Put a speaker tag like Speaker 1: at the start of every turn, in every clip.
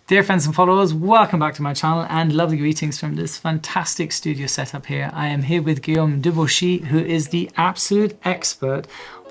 Speaker 1: Dear friends and followers, welcome back to my channel and lovely greetings from this fantastic studio setup here. I am here with Guillaume Debauchez, who is the absolute expert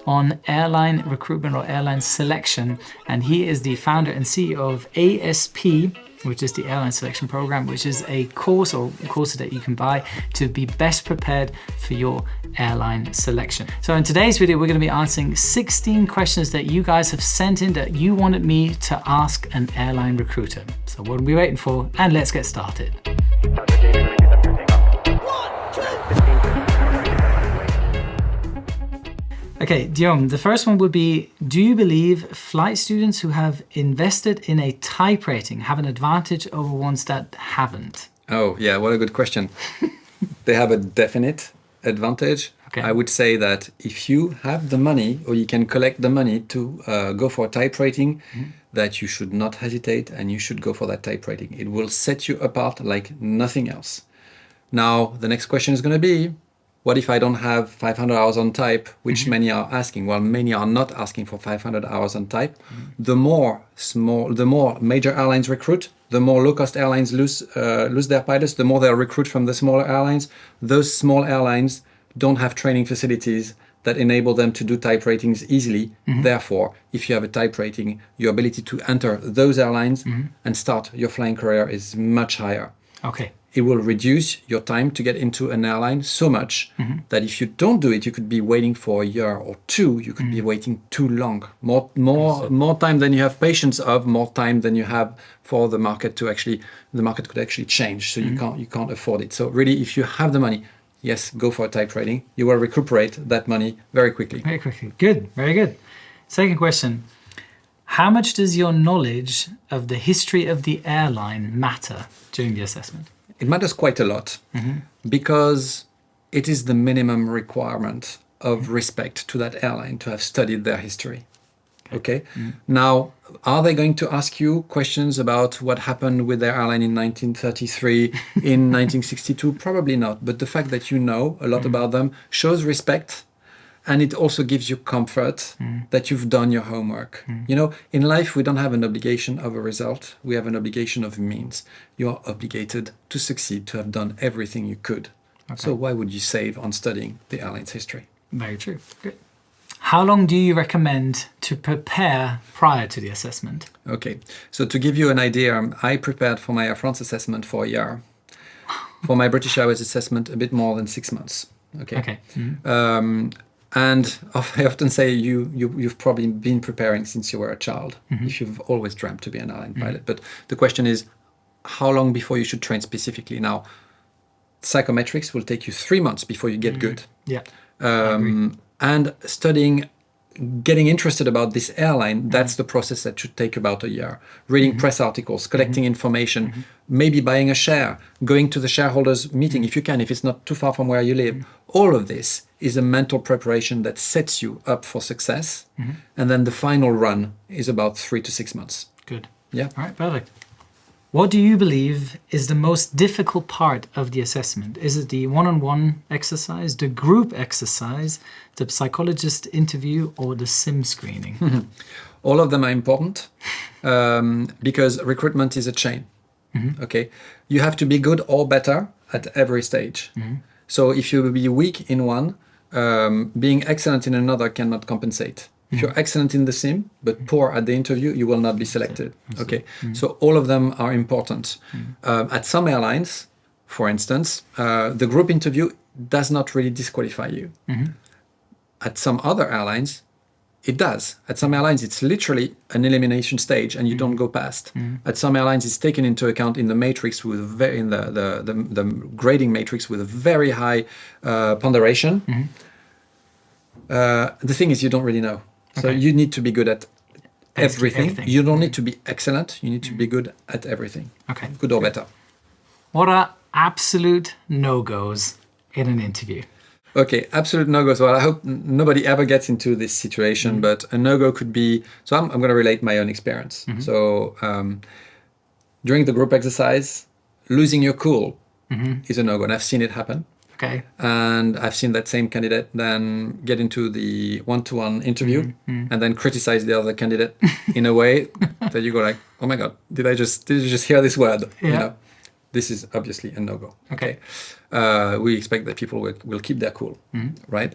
Speaker 1: on airline recruitment or airline selection. And he is the founder and CEO of ASP, which is the Airline Selection Program, which is a course or courses that you can buy to be best prepared for your airline selection. So in today's video, we're going to be answering 16 questions that you guys have sent in that you wanted me to ask an airline recruiter. So what are we waiting for? And let's get started. Okay, Guillaume, the first one would be, do you believe flight students who have invested in a type rating have an advantage over ones that haven't?
Speaker 2: Oh, yeah, what a good question. They have a definite advantage. Okay. I would say that if you have the money or you can collect the money to go for a type rating, that you should not hesitate and you should go for that type rating. It will set you apart like nothing else. Now, the next question is going to be, what if I don't have 500 hours on type, which many are asking? Well, many are not asking for 500 hours on type. The more major airlines recruit, the more low-cost airlines lose their pilots, the more they'll recruit from the smaller airlines. Those small airlines don't have training facilities that enable them to do type ratings easily. Therefore, if you have a type rating, your ability to enter those airlines and start your flying career is much higher.
Speaker 1: Okay.
Speaker 2: It will reduce your time to get into an airline so much that if you don't do it, you could be waiting for a year or two. You could be waiting too long. More time than you have patience of, more time than you have for the market to actually, the market could actually change. So you can't afford it. So really, if you have the money, yes, go for a type rating. You will recuperate that money very quickly.
Speaker 1: Very quickly. Good. Very good. Second question. How much does your knowledge of the history of the airline matter during the assessment?
Speaker 2: It matters quite a lot because it is the minimum requirement of respect to that airline to have studied their history. Okay. Now, are they going to ask you questions about what happened with their airline in 1933, in 1962? Probably not. But the fact that you know a lot about them shows respect. And it also gives you comfort that you've done your homework. You know, in life, we don't have an obligation of a result. We have an obligation of means. You are obligated to succeed, to have done everything you could. Okay. So why would you save on studying the airline's history?
Speaker 1: Very true. Good. How long do you recommend to prepare prior to the assessment?
Speaker 2: Okay. So to give you an idea, I prepared for my Air France assessment for a year. For my British Airways assessment, a bit more than 6 months. Okay. Okay. And I often say you've probably been preparing since you were a child, if you've always dreamt to be an airline pilot. But the question is, how long before you should train specifically? Now, psychometrics will take you 3 months before you get good.
Speaker 1: Yeah.
Speaker 2: And studying, getting interested about this airline, that's the process that should take about a year. Reading press articles, collecting information, maybe buying a share, going to the shareholders meeting if you can, if it's not too far from where you live. All of this is a mental preparation that sets you up for success. And then the final run is about 3 to 6 months.
Speaker 1: Good.
Speaker 2: Yeah.
Speaker 1: All right, perfect. What do you believe is the most difficult part of the assessment? Is it the one-on-one exercise, the group exercise, the psychologist interview, or the sim screening?
Speaker 2: All of them are important because recruitment is a chain. Okay, you have to be good or better at every stage. So if you will be weak in one, being excellent in another cannot compensate. If you're excellent in the sim, but poor at the interview, you will not be selected. Okay, so all of them are important. At some airlines, for instance, the group interview does not really disqualify you. At some other airlines, it does. At some airlines, it's literally an elimination stage and you don't go past. At some airlines, it's taken into account in the matrix with in the grading matrix with a very high ponderation. The thing is, you don't really know. So you need to be good at everything. You don't need to be excellent. You need to be good at everything.
Speaker 1: Okay.
Speaker 2: Good or better.
Speaker 1: What are absolute no-gos in an interview?
Speaker 2: Okay, absolute no-gos. Well, I hope nobody ever gets into this situation, but a no-go could be, so I'm going to relate my own experience. So during the group exercise, losing your cool is a no-go, and I've seen it happen.
Speaker 1: Okay.
Speaker 2: And I've seen that same candidate then get into the one-to-one interview and then criticize the other candidate in a way that you go like, oh my God, did you just hear this word?
Speaker 1: Yeah.
Speaker 2: You know, this is obviously a no-go.
Speaker 1: Okay.
Speaker 2: We expect that people will keep their cool, right?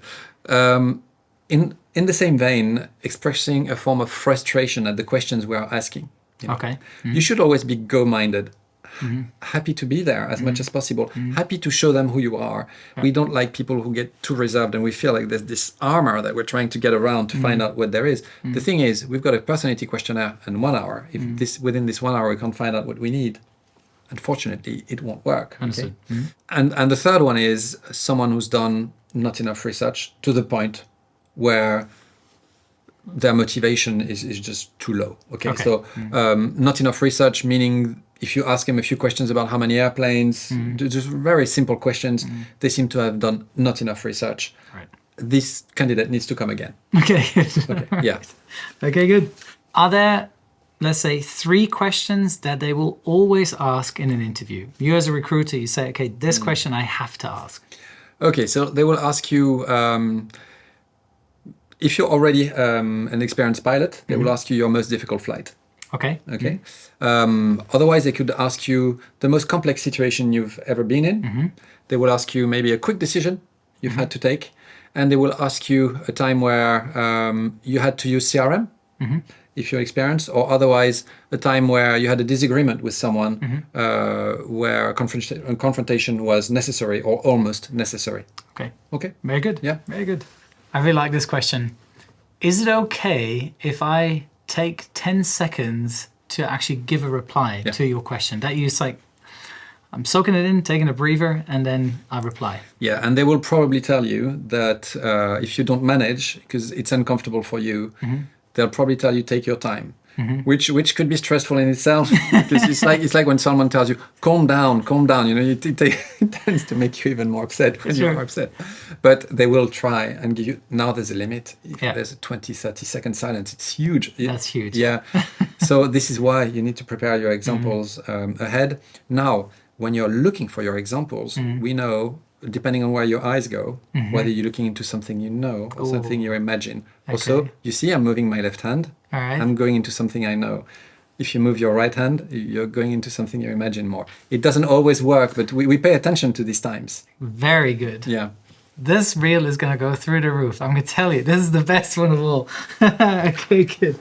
Speaker 2: In the same vein, expressing a form of frustration at the questions we are asking. You know?
Speaker 1: Okay.
Speaker 2: You should always be go-minded. Happy to be there as much as possible. Happy to show them who you are. Yeah. We don't like people who get too reserved and we feel like there's this armor that we're trying to get around to find out what there is. The thing is, we've got a personality questionnaire in 1 hour. If within this 1 hour we can't find out what we need, unfortunately, it won't work. Okay? And the third one is someone who's done not enough research to the point where their motivation is just too low. Okay. So not enough research, meaning if you ask them a few questions about how many airplanes, just very simple questions, they seem to have done not enough research.
Speaker 1: Right.
Speaker 2: This candidate needs to come again.
Speaker 1: Okay.
Speaker 2: Okay. Yeah.
Speaker 1: Okay, good. Are there, let's say, 3 questions that they will always ask in an interview? You as a recruiter, you say, okay, this question I have to ask. Okay,
Speaker 2: so they will ask you, if you're already an experienced pilot, they will ask you your most difficult flight.
Speaker 1: Okay.
Speaker 2: Okay. Otherwise, they could ask you the most complex situation you've ever been in. They will ask you maybe a quick decision you've had to take. And they will ask you a time where you had to use CRM, if you're experienced, or otherwise a time where you had a disagreement with someone where a confrontation was necessary or almost necessary.
Speaker 1: Okay.
Speaker 2: Okay.
Speaker 1: Very good.
Speaker 2: Yeah.
Speaker 1: Very good. I really like this question. Is it okay if I take 10 seconds to actually give a reply to your question? That you just like, I'm soaking it in, taking a breather, and then I reply. Yeah,
Speaker 2: and they will probably tell you that if you don't manage, because it's uncomfortable for you, they'll probably tell you take your time, which could be stressful in itself. Because it's like when someone tells you calm down. You know, it tends to make you even more upset when you're upset. But they will try and give you. Now there's a limit. If there's a 20, 30-second silence, it's huge.
Speaker 1: That's huge.
Speaker 2: Yeah. So this is why you need to prepare your examples ahead. Now, when you're looking for your examples, we know, depending on where your eyes go, whether you're looking into something you know or something you imagine. Okay. Also, you see I'm moving my left hand.
Speaker 1: All right.
Speaker 2: I'm going into something I know. If you move your right hand, you're going into something you imagine more. It doesn't always work, but we pay attention to these times.
Speaker 1: Very good.
Speaker 2: Yeah.
Speaker 1: This reel is going to go through the roof. I'm going to tell you, this is the best one of all. Okay, good.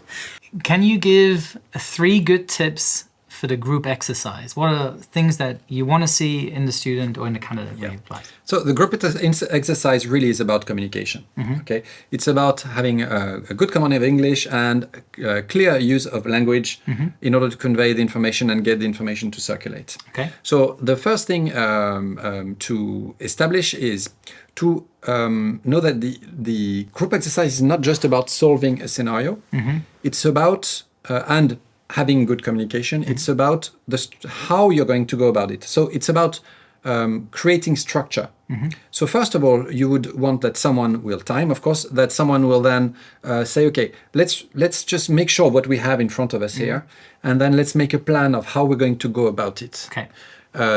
Speaker 1: Can you give 3 good tips for the group exercise? What are things that you want to see in the student or in the candidate when you apply?
Speaker 2: So the group exercise really is about communication. Okay, it's about having a good command of English and a clear use of language in order to convey the information and get the information to circulate.
Speaker 1: Okay.
Speaker 2: So the first thing to establish is to know that the group exercise is not just about solving a scenario. It's about and having good communication. It's about how you're going to go about it. So it's about creating structure. So first of all, you would want that someone will time, of course, that someone will then say, okay, let's just make sure what we have in front of us here, and then let's make a plan of how we're going to go about it.
Speaker 1: Okay.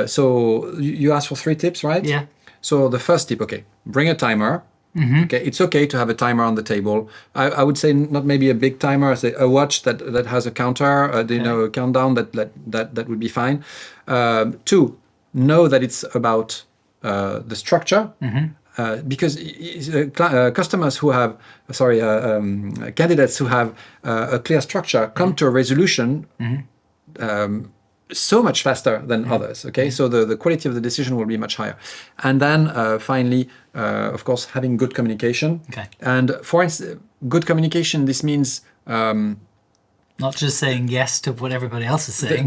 Speaker 2: So you asked for 3 tips, right?
Speaker 1: Yeah.
Speaker 2: So the first tip, okay, bring a timer. Okay, it's okay to have a timer on the table. I would say not maybe a big timer, say a watch that has a counter, a countdown, that would be fine. 2, know that it's about the structure, because customers who have, candidates who have a clear structure come to a resolution so much faster than others. Okay, so the quality of the decision will be much higher. And then finally, of course, having good communication.
Speaker 1: Okay.
Speaker 2: And for instance, good communication, this means
Speaker 1: not just saying yes to what everybody else is saying.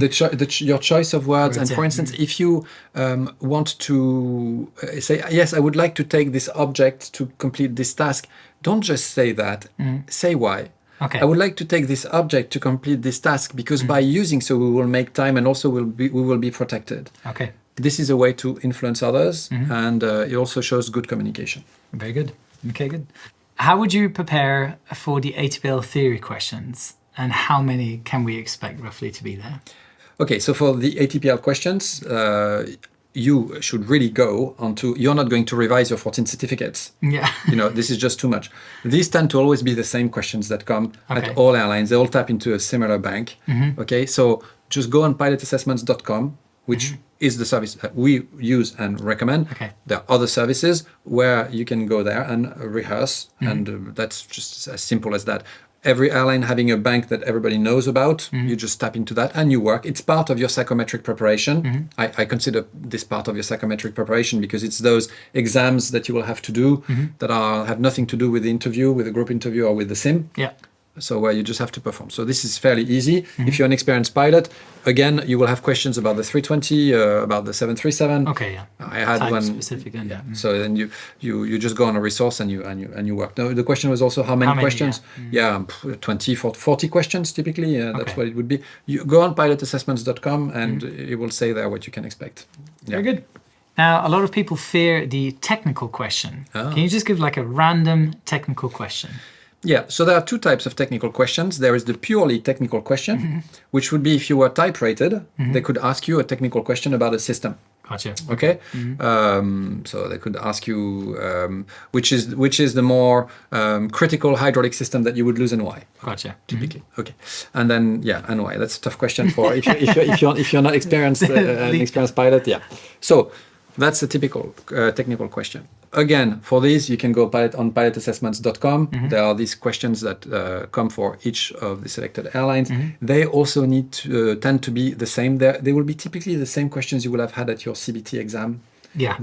Speaker 2: Your choice of words. And for instance, if you want to say, yes, I would like to take this object to complete this task, don't just say that. Say why.
Speaker 1: Okay.
Speaker 2: I would like to take this object to complete this task because by using so we will make time and also we will be protected.
Speaker 1: Okay.
Speaker 2: This is a way to influence others and it also shows good communication.
Speaker 1: Very good. Okay, good. How would you prepare for the ATPL theory questions and how many can we expect roughly to be there?
Speaker 2: Okay, so for the ATPL questions, you should really go onto, you're not going to revise your 14 certificates.
Speaker 1: Yeah.
Speaker 2: This is just too much. These tend to always be the same questions that come
Speaker 1: Okay.
Speaker 2: at all airlines. They all tap into a similar bank. Okay, so just go on pilotassessments.com, which is the service that we use and recommend.
Speaker 1: Okay.
Speaker 2: There are other services where you can go there and rehearse, and that's just as simple as that. Every airline having a bank that everybody knows about, you just tap into that and you work. It's part of your psychometric preparation. I consider this part of your psychometric preparation because it's those exams that you will have to do that have nothing to do with the interview, with the group interview or with the sim.
Speaker 1: Yeah.
Speaker 2: So where you just have to perform. So this is fairly easy. If you're an experienced pilot, again, you will have questions about the 320, about the 737.
Speaker 1: Okay, yeah.
Speaker 2: I had
Speaker 1: Type
Speaker 2: one
Speaker 1: specific. And,
Speaker 2: yeah. So then you just go on a resource and you work. Now the question was also how many questions? Yeah, 20, 40 questions typically. That's what it would be. You go on pilotassessments.com and it will say there what you can expect.
Speaker 1: Very good. Now, a lot of people fear the technical question. Can you just give like a random technical question?
Speaker 2: Yeah, so there are two types of technical questions. There is the purely technical question, which would be if you were type rated, they could ask you a technical question about a system.
Speaker 1: Gotcha.
Speaker 2: Okay, so they could ask you which is the more critical hydraulic system that you would lose and why.
Speaker 1: Gotcha.
Speaker 2: Typically, okay, and then and why? That's a tough question for if you're not experienced an experienced pilot. Yeah, so that's a typical technical question. Again, for these, you can go on pilotassessments.com. There are these questions that come for each of the selected airlines. They also need to tend to be the same. They will be typically the same questions you will have had at your CBT exam.
Speaker 1: Yeah.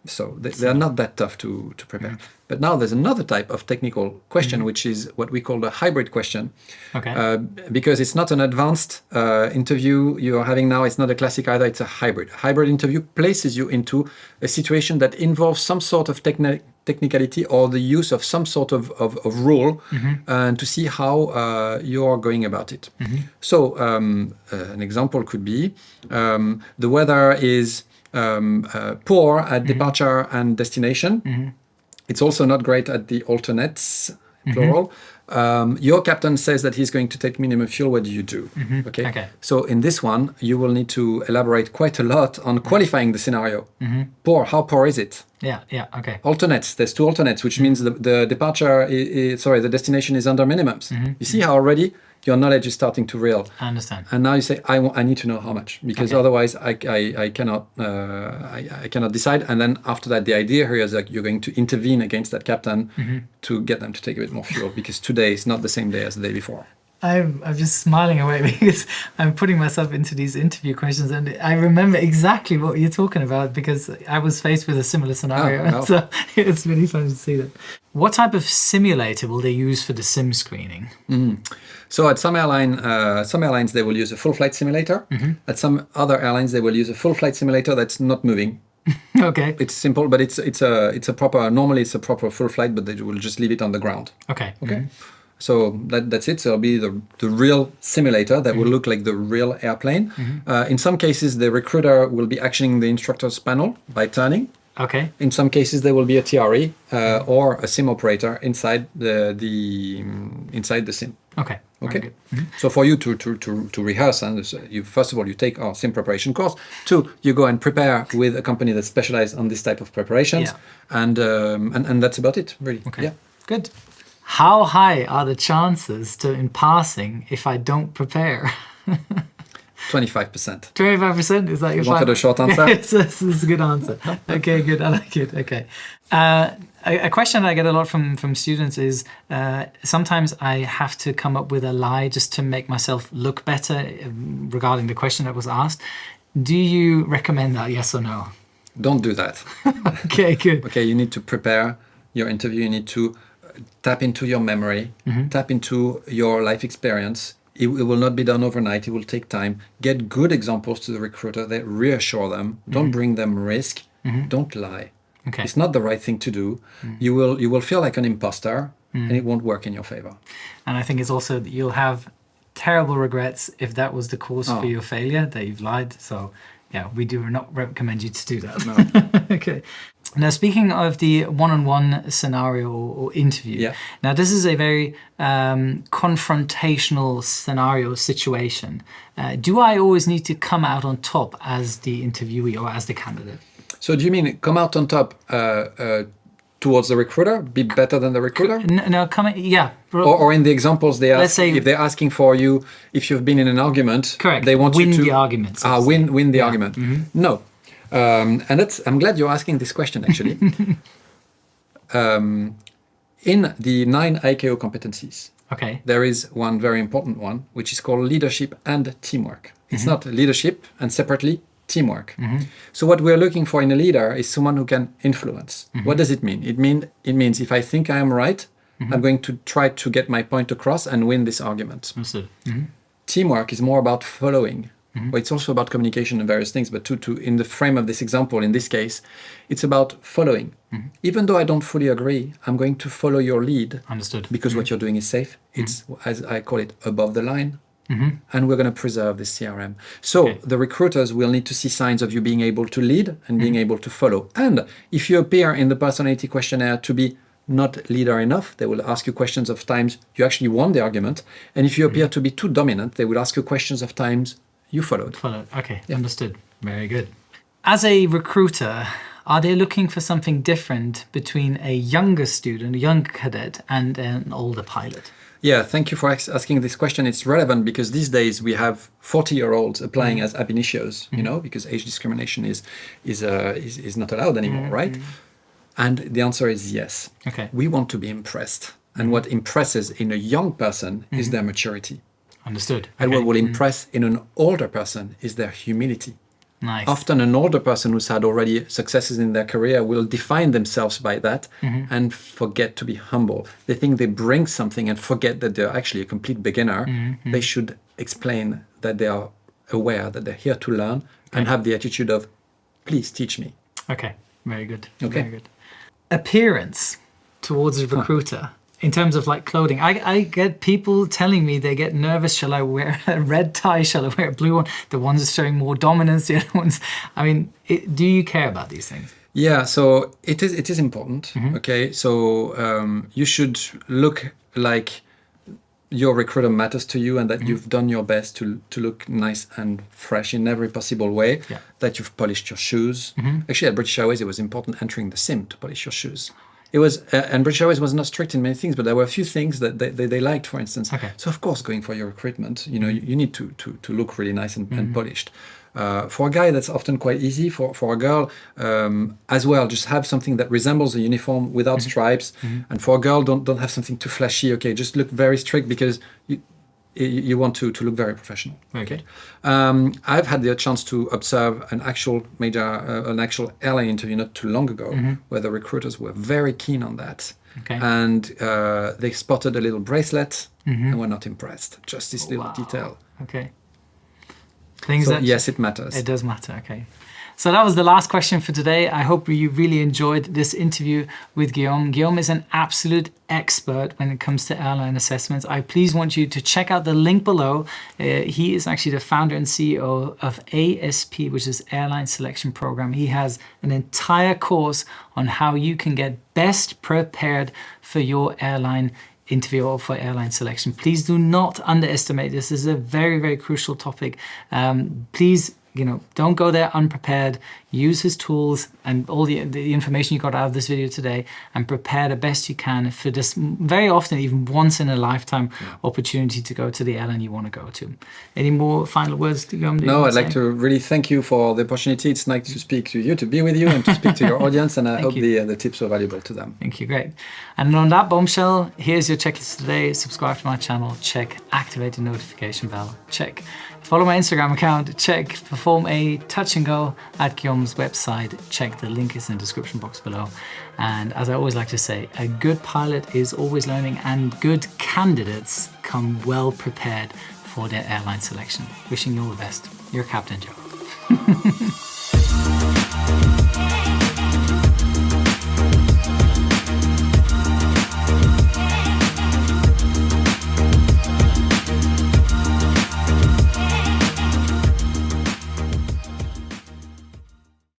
Speaker 2: So they are not that tough to prepare. But now there's another type of technical question, which is what we call the hybrid question.
Speaker 1: Okay.
Speaker 2: Because it's not an advanced interview you're having now. It's not a classic either. It's a hybrid. Hybrid interview places you into a situation that involves some sort of technicality or the use of some sort of rule and to see how you're going about it. So an example could be the weather is poor at departure and destination. It's also not great at the alternates, plural. Your captain says that he's going to take minimum fuel. What do you do? Okay. So in this one, you will need to elaborate quite a lot on qualifying the scenario. Poor, how poor is it?
Speaker 1: Yeah, okay.
Speaker 2: Alternates, there's two alternates, which means the departure, the destination is under minimums. You see how already your knowledge is starting to reel.
Speaker 1: I understand.
Speaker 2: And now you say, I need to know how much, because otherwise I cannot decide. And then after that, the idea here is that you're going to intervene against that captain to get them to take a bit more fuel, because today is not the same day as the day before.
Speaker 1: I'm just smiling away because I'm putting myself into these interview questions and I remember exactly what you're talking about because I was faced with a similar scenario. So it's really fun to see that. What type of simulator will they use for the sim screening?
Speaker 2: So at some airlines they will use a full flight simulator. At some other airlines they will use a full flight simulator that's not moving.
Speaker 1: Okay.
Speaker 2: It's simple, but it's a proper. Normally it's a proper full flight, but they will just leave it on the ground.
Speaker 1: Okay.
Speaker 2: So that's it. So it'll be the real simulator that will look like the real airplane. In some cases, the recruiter will be actioning the instructor's panel by turning.
Speaker 1: Okay.
Speaker 2: In some cases, there will be a TRE or a sim operator inside the sim.
Speaker 1: Okay.
Speaker 2: Okay. So for you to rehearse, and you first of all you take our sim preparation course. 2, you go and prepare with a company that specializes on this type of preparations, and that's about it, really.
Speaker 1: Okay.
Speaker 2: Yeah.
Speaker 1: Good. How high are the chances in passing if I don't prepare?
Speaker 2: 25%.
Speaker 1: 25%? Is that your
Speaker 2: wanted a short answer?
Speaker 1: It's a good answer. Okay, good. I like it. Okay. A question I get a lot from students is sometimes I have to come up with a lie just to make myself look better regarding the question that was asked. Do you recommend that, yes or no?
Speaker 2: Don't do that.
Speaker 1: Okay, good.
Speaker 2: Okay, you need to prepare your interview. You need to tap into your memory, tap into your life experience. It will not be done overnight. It will take time. Get good examples to the recruiter that reassure them. Don't bring them risk. Don't lie.
Speaker 1: Okay.
Speaker 2: It's not the right thing to do. You will feel like an imposter, and it won't work in your favor.
Speaker 1: And I think it's also that you'll have terrible regrets if that was the cause for your failure, that you've lied. So yeah, we do not recommend you to do that.
Speaker 2: No.
Speaker 1: Okay. Now, speaking of the one-on-one scenario or interview, now this is a very confrontational scenario situation. Do I always need to come out on top as the interviewee or as the candidate?
Speaker 2: So do you mean come out on top towards the recruiter, be better than the recruiter?
Speaker 1: No, yeah.
Speaker 2: Or in the examples they ask,
Speaker 1: let's say,
Speaker 2: if they're asking for you, if you've been in an argument,
Speaker 1: correct.
Speaker 2: They want
Speaker 1: win
Speaker 2: you to
Speaker 1: the argument. So
Speaker 2: win the argument. No. And I'm glad you're asking this question, actually. In the 9 ICAO competencies, there is one very important one, which is called leadership and teamwork. It's not leadership and separately teamwork. So what we're looking for in a leader is someone who can influence. What does it mean? It means if I think I am right, I'm going to try to get my point across and win this argument. Teamwork is more about following. Well, it's also about communication and various things, but in the frame of this example, in this case, it's about following. Even though I don't fully agree, I'm going to follow your lead.
Speaker 1: Understood.
Speaker 2: Because what you're doing is safe. It's, as I call it, above the line. And we're going to preserve this CRM. So the recruiters will need to see signs of you being able to lead and being able to follow. And if you appear in the personality questionnaire to be not leader enough, they will ask you questions of times you actually won the argument. And if you appear to be too dominant, they will ask you questions of times you followed.
Speaker 1: Okay, understood. Very good. As a recruiter, are they looking for something different between a younger student, a young cadet, and an older pilot?
Speaker 2: Yeah, thank you for asking this question. It's relevant because these days we have 40-year-olds applying as ab initios, you know, because age discrimination is not allowed anymore, right? And the answer is yes. We want to be impressed. And what impresses in a young person is their maturity.
Speaker 1: Understood.
Speaker 2: And what will impress in an older person is their humility.
Speaker 1: Nice.
Speaker 2: Often an older person who's had already successes in their career will define themselves by that and forget to be humble. They think they bring something and forget that they're actually a complete beginner. They should explain that they are aware that they're here to learn and have the attitude of, please teach me.
Speaker 1: Okay, very good. Very good. Appearance towards a recruiter. In terms of like clothing, I get people telling me they get nervous. Shall I wear a red tie? Shall I wear a blue one? The ones showing more dominance, the other ones. I mean, do you care about these things?
Speaker 2: Yeah, so it is important. Okay, so you should look like your recruiter matters to you and that you've done your best to look nice and fresh in every possible way. That you've polished your shoes. Actually, at British Airways, it was important entering the sim to polish your shoes. It was, and British Airways was not strict in many things, but there were a few things that they liked, for instance. So of course, going for your recruitment, you know, you need to look really nice and polished. For a guy, that's often quite easy. For a girl, as well, just have something that resembles a uniform without stripes. And for a girl, don't have something too flashy. Okay, just look very strict because you want to look very professional. Okay. I've had the chance to observe an actual airline interview not too long ago, where the recruiters were very keen on that. And they spotted a little bracelet and were not impressed. Just this little detail. Yes, it matters.
Speaker 1: It does matter. Okay. So that was the last question for today. I hope you really enjoyed this interview with Guillaume. Guillaume is an absolute expert when it comes to airline assessments. I please want you to check out the link below. He is actually the founder and CEO of ASP, which is Airline Selection Program. He has an entire course on how you can get best prepared for your airline interview or for airline selection. Please do not underestimate this. This is a very, very crucial topic. Please, don't go there unprepared. Use his tools and all the information you got out of this video today and prepare the best you can for this very often, even once in a lifetime opportunity to go to the airline you want to go to. Any more final words to go?
Speaker 2: No, I'd like to really thank you for the opportunity. It's nice to speak to you, to be with you and to speak to your audience. And I hope the tips were valuable to them.
Speaker 1: Thank you. Great. And on that bombshell, here's your checklist today. Subscribe to my channel. Check. Activate the notification bell. Check. Follow my Instagram account. Check. Perform a touch and go at Guillaume's website. Check. The link is in the description box below. And as I always like to say, a good pilot is always learning and good candidates come well prepared for their airline selection. Wishing you all the best. Your Captain Joe.